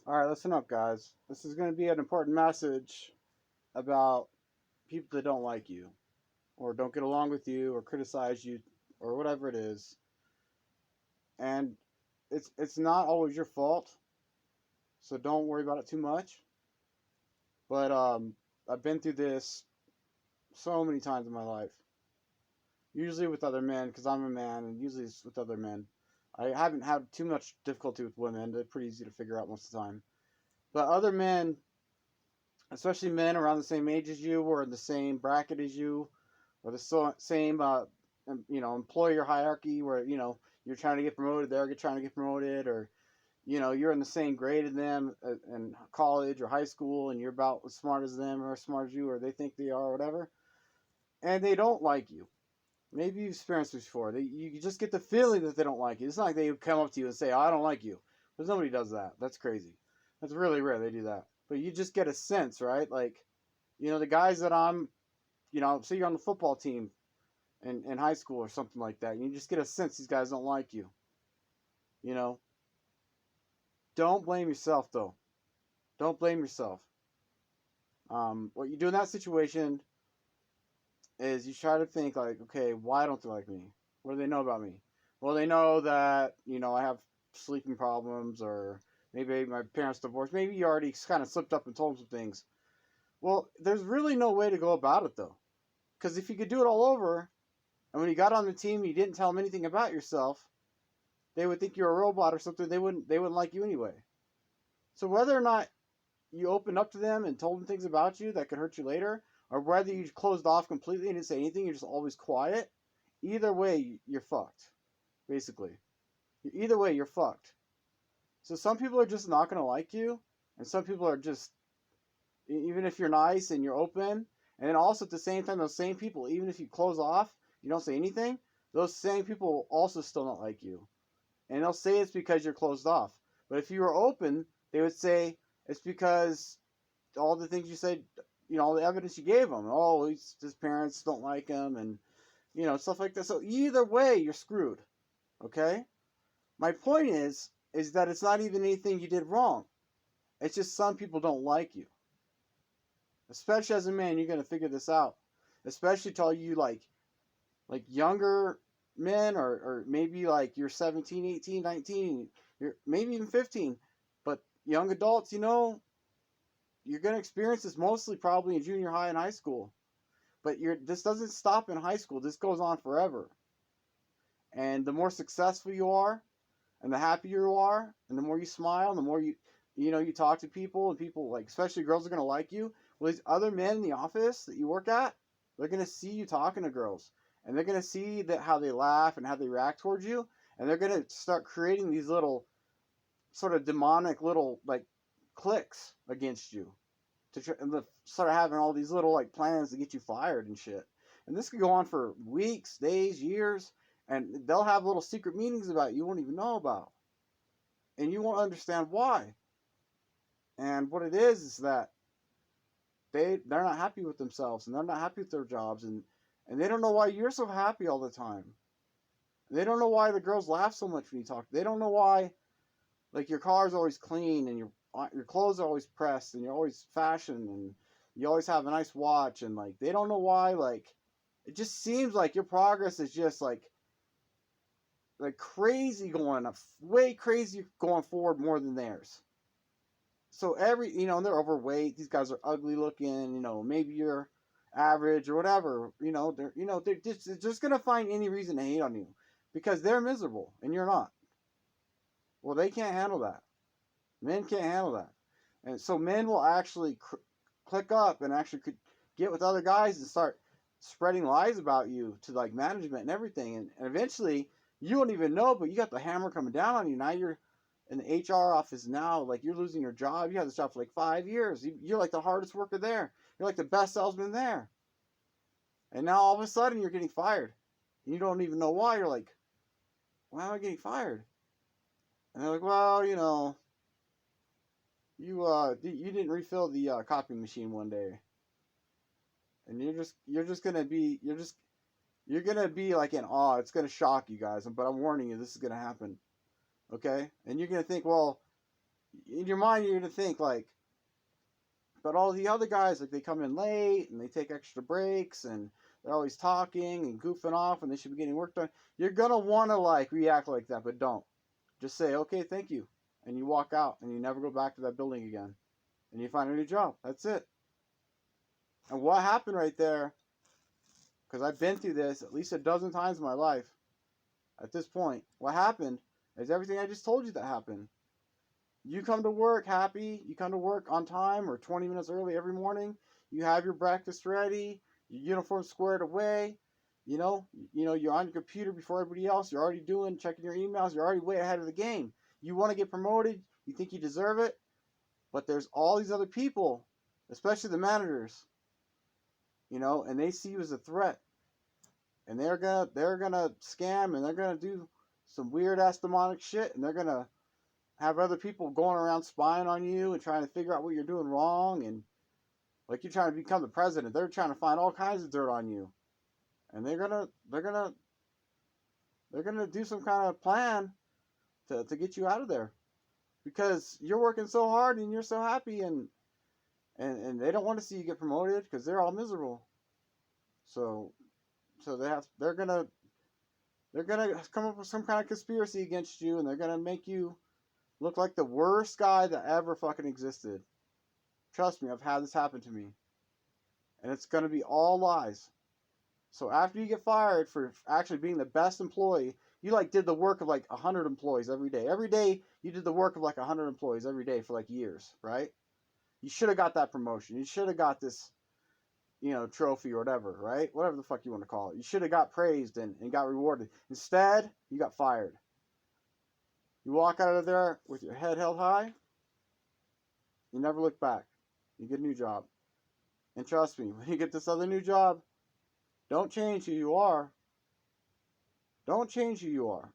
All right, listen up, guys. This is going to be an important message about people that don't like you, or don't get along with you, or criticize you, or whatever it is. And it's not always your fault, so don't worry about it too much. But I've been through this so many times in my life. Usually with other men, because I'm a man, and usually it's with other men. I haven't had too much difficulty with women. They're pretty easy to figure out most of the time. But other men, especially men around the same age as you, or in the same bracket as you, or the same employer hierarchy, where you're trying to get promoted, they're trying to get promoted, or you're in the same grade as them in college or high school, and you're about as smart as them or as smart as you, or they think they are, or whatever, and they don't like you. Maybe you've experienced this before. You just get the feeling that they don't like you. It's not like they come up to you and say, "Oh, I don't like you," because nobody does that. That's crazy. That's really rare they do that. But you just get a sense, right? Like, the guys that say you're on the football team in high school or something like that. You just get a sense these guys don't like you. You know, don't blame yourself though. Don't blame yourself. What you do in that situation is you try to think like, okay, why don't they like me? What do they know about me? Well, they know that I have sleeping problems, or maybe my parents divorced. Maybe you already kind of slipped up and told them some things. Well, there's really no way to go about it though, because if you could do it all over, and when you got on the team, you didn't tell them anything about yourself, they would think you're a robot or something. They wouldn't like you anyway. So whether or not you opened up to them and told them things about you that could hurt you later, or whether you closed off completely and didn't say anything, you're just always quiet, either way, you're fucked. Basically, either way, you're fucked. So some people are just not going to like you, and some people are just, even if you're nice and you're open, and then also at the same time, those same people, even if you close off, you don't say anything, those same people will also still not like you. And they'll say it's because you're closed off. But if you were open, they would say it's because all the things you said, all the evidence you gave them. Oh, his parents don't like him, and stuff like that. So either way, you're screwed. Okay. My point is that it's not even anything you did wrong. It's just some people don't like you. Especially as a man, you're gonna figure this out. Especially to all you like younger men, or maybe like you're 17, 18, 19, you're maybe even 15, but young adults, you're going to experience this mostly probably in junior high and high school. But this doesn't stop in high school. This goes on forever. And the more successful you are, and the happier you are, and the more you smile, and the more you talk to people, and people, like, especially girls, are going to like you. Well, these other men in the office that you work at, they're going to see you talking to girls, and they're going to see that how they laugh and how they react towards you, and they're going to start creating these little sort of demonic little like cliques against you, to try and start having all these little like plans to get you fired and shit. And this could go on for weeks, days, years, and they'll have little secret meetings about you won't even know about, and you won't understand why. And what it is that they're not happy with themselves, and they're not happy with their jobs, and they don't know why you're so happy all the time. They don't know why the girls laugh so much when you talk. They don't know why, like, your car's always clean, and your clothes are always pressed, and you're always fashion, and you always have a nice watch, and like they don't know why. Like, it just seems like your progress is just like crazy, going way crazy, going forward more than theirs. So they're overweight. These guys are ugly looking. Maybe you're average or whatever. They're just gonna find any reason to hate on you because they're miserable and you're not. Well, they can't handle that. Men can't handle that, and so men will actually click up and actually could get with other guys and start spreading lies about you to like management and everything, and eventually you don't even know, but you got the hammer coming down on you. Now you're in the HR office now, like you're losing your job. You had this job for like 5 years. You're like the hardest worker there. You're like the best salesman there, and now all of a sudden you're getting fired, and you don't even know why. You're like, why am I getting fired? And they're like, well, you didn't refill the copy machine one day, and you're gonna be like in awe. It's gonna shock you guys, but I'm warning you, this is gonna happen. Okay, and you're gonna think, well, in your mind, you're going to think, like, but all the other guys, like, they come in late and they take extra breaks and they're always talking and goofing off and they should be getting work done. You're going to want to, like, react like that, but don't. Just say, okay, thank you. And you walk out and you never go back to that building again. And you find a new job. That's it. And what happened right there, because I've been through this at least a dozen times in my life at this point, what happened is everything I just told you that happened. You come to work happy, you come to work on time or 20 minutes early every morning, you have your breakfast ready, your uniform squared away, you're on your computer before everybody else, you're already checking your emails, you're already way ahead of the game. You want to get promoted, you think you deserve it, but there's all these other people, especially the managers, and they see you as a threat. And they're gonna scam and they're gonna do some weird ass demonic shit and they're gonna have other people going around spying on you and trying to figure out what you're doing wrong, and like you're trying to become the president, they're trying to find all kinds of dirt on you, and they're gonna do some kind of plan to get you out of there because you're working so hard and you're so happy, and they don't want to see you get promoted because they're all miserable. So they're gonna come up with some kind of conspiracy against you, and they're gonna make you look like the worst guy that ever fucking existed. Trust me, I've had this happen to me. And it's going to be all lies. So after you get fired for actually being the best employee, you like did the work of like 100 employees every day. Every day you did the work of like 100 employees every day for like years, right? You should have got that promotion. You should have got this, trophy or whatever, right? Whatever the fuck you want to call it. You should have got praised and got rewarded. Instead, you got fired. You walk out of there with your head held high. You never look back. You get a new job. And trust me, when you get this other new job, don't change who you are. Don't change who you are.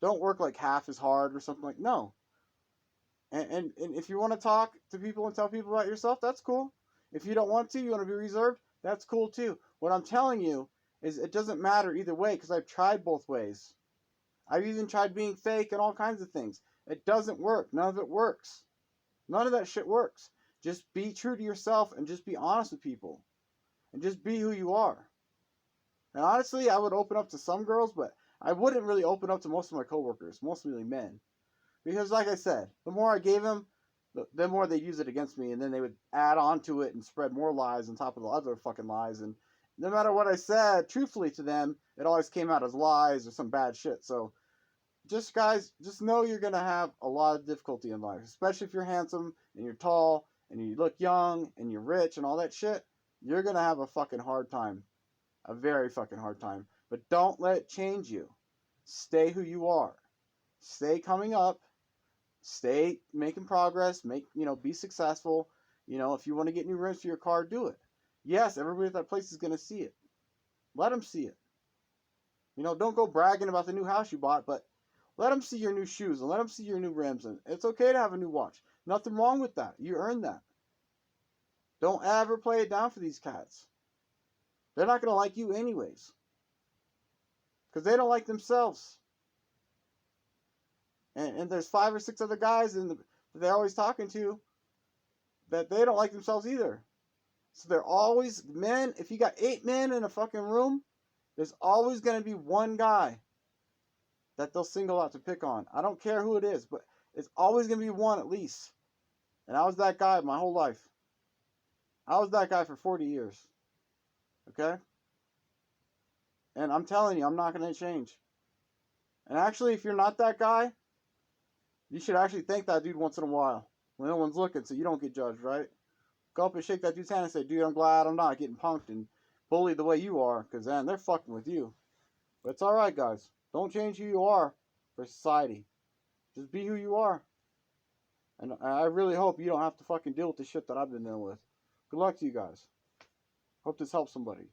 Don't work like half as hard or something like, no. And if you want to talk to people and tell people about yourself, that's cool. If you don't want to, you want to be reserved, that's cool too. What I'm telling you is it doesn't matter either way because I've tried both ways. I've even tried being fake and all kinds of things. It doesn't work. None of it works. None of that shit works. Just be true to yourself and just be honest with people. And just be who you are. And honestly, I would open up to some girls, but I wouldn't really open up to most of my coworkers, mostly men. Because like I said, the more I gave them, the more they use it against me, and then they would add on to it and spread more lies on top of the other fucking lies. And no matter what I said, truthfully to them, it always came out as lies or some bad shit. So just guys, just know you're going to have a lot of difficulty in life, especially if you're handsome and you're tall and you look young and you're rich and all that shit. You're going to have a fucking hard time. A very fucking hard time. But don't let it change you. Stay who you are. Stay coming up. Stay making progress. Be successful. If you want to get new rims for your car, do it. Yes, everybody at that place is going to see it. Let them see it. Don't go bragging about the new house you bought, but let them see your new shoes and let them see your new rims. And it's okay to have a new watch. Nothing wrong with that. You earned that. Don't ever play it down for these cats. They're not going to like you anyways. Because they don't like themselves. And there's 5 or 6 other guys that they're always talking to that they don't like themselves either. So they're always, men, if you got 8 men in a fucking room, there's always going to be one guy that they'll single out to pick on. I don't care who it is, but it's always going to be one at least. And I was that guy my whole life. I was that guy for 40 years. Okay? And I'm telling you, I'm not going to change. And actually, if you're not that guy, you should actually thank that dude once in a while when no one's looking so you don't get judged, right? Go up and shake that dude's hand and say, dude, I'm glad I'm not getting punked and bullied the way you are, because then they're fucking with you. But it's alright, guys. Don't change who you are for society. Just be who you are. And I really hope you don't have to fucking deal with the shit that I've been dealing with. Good luck to you guys. Hope this helps somebody.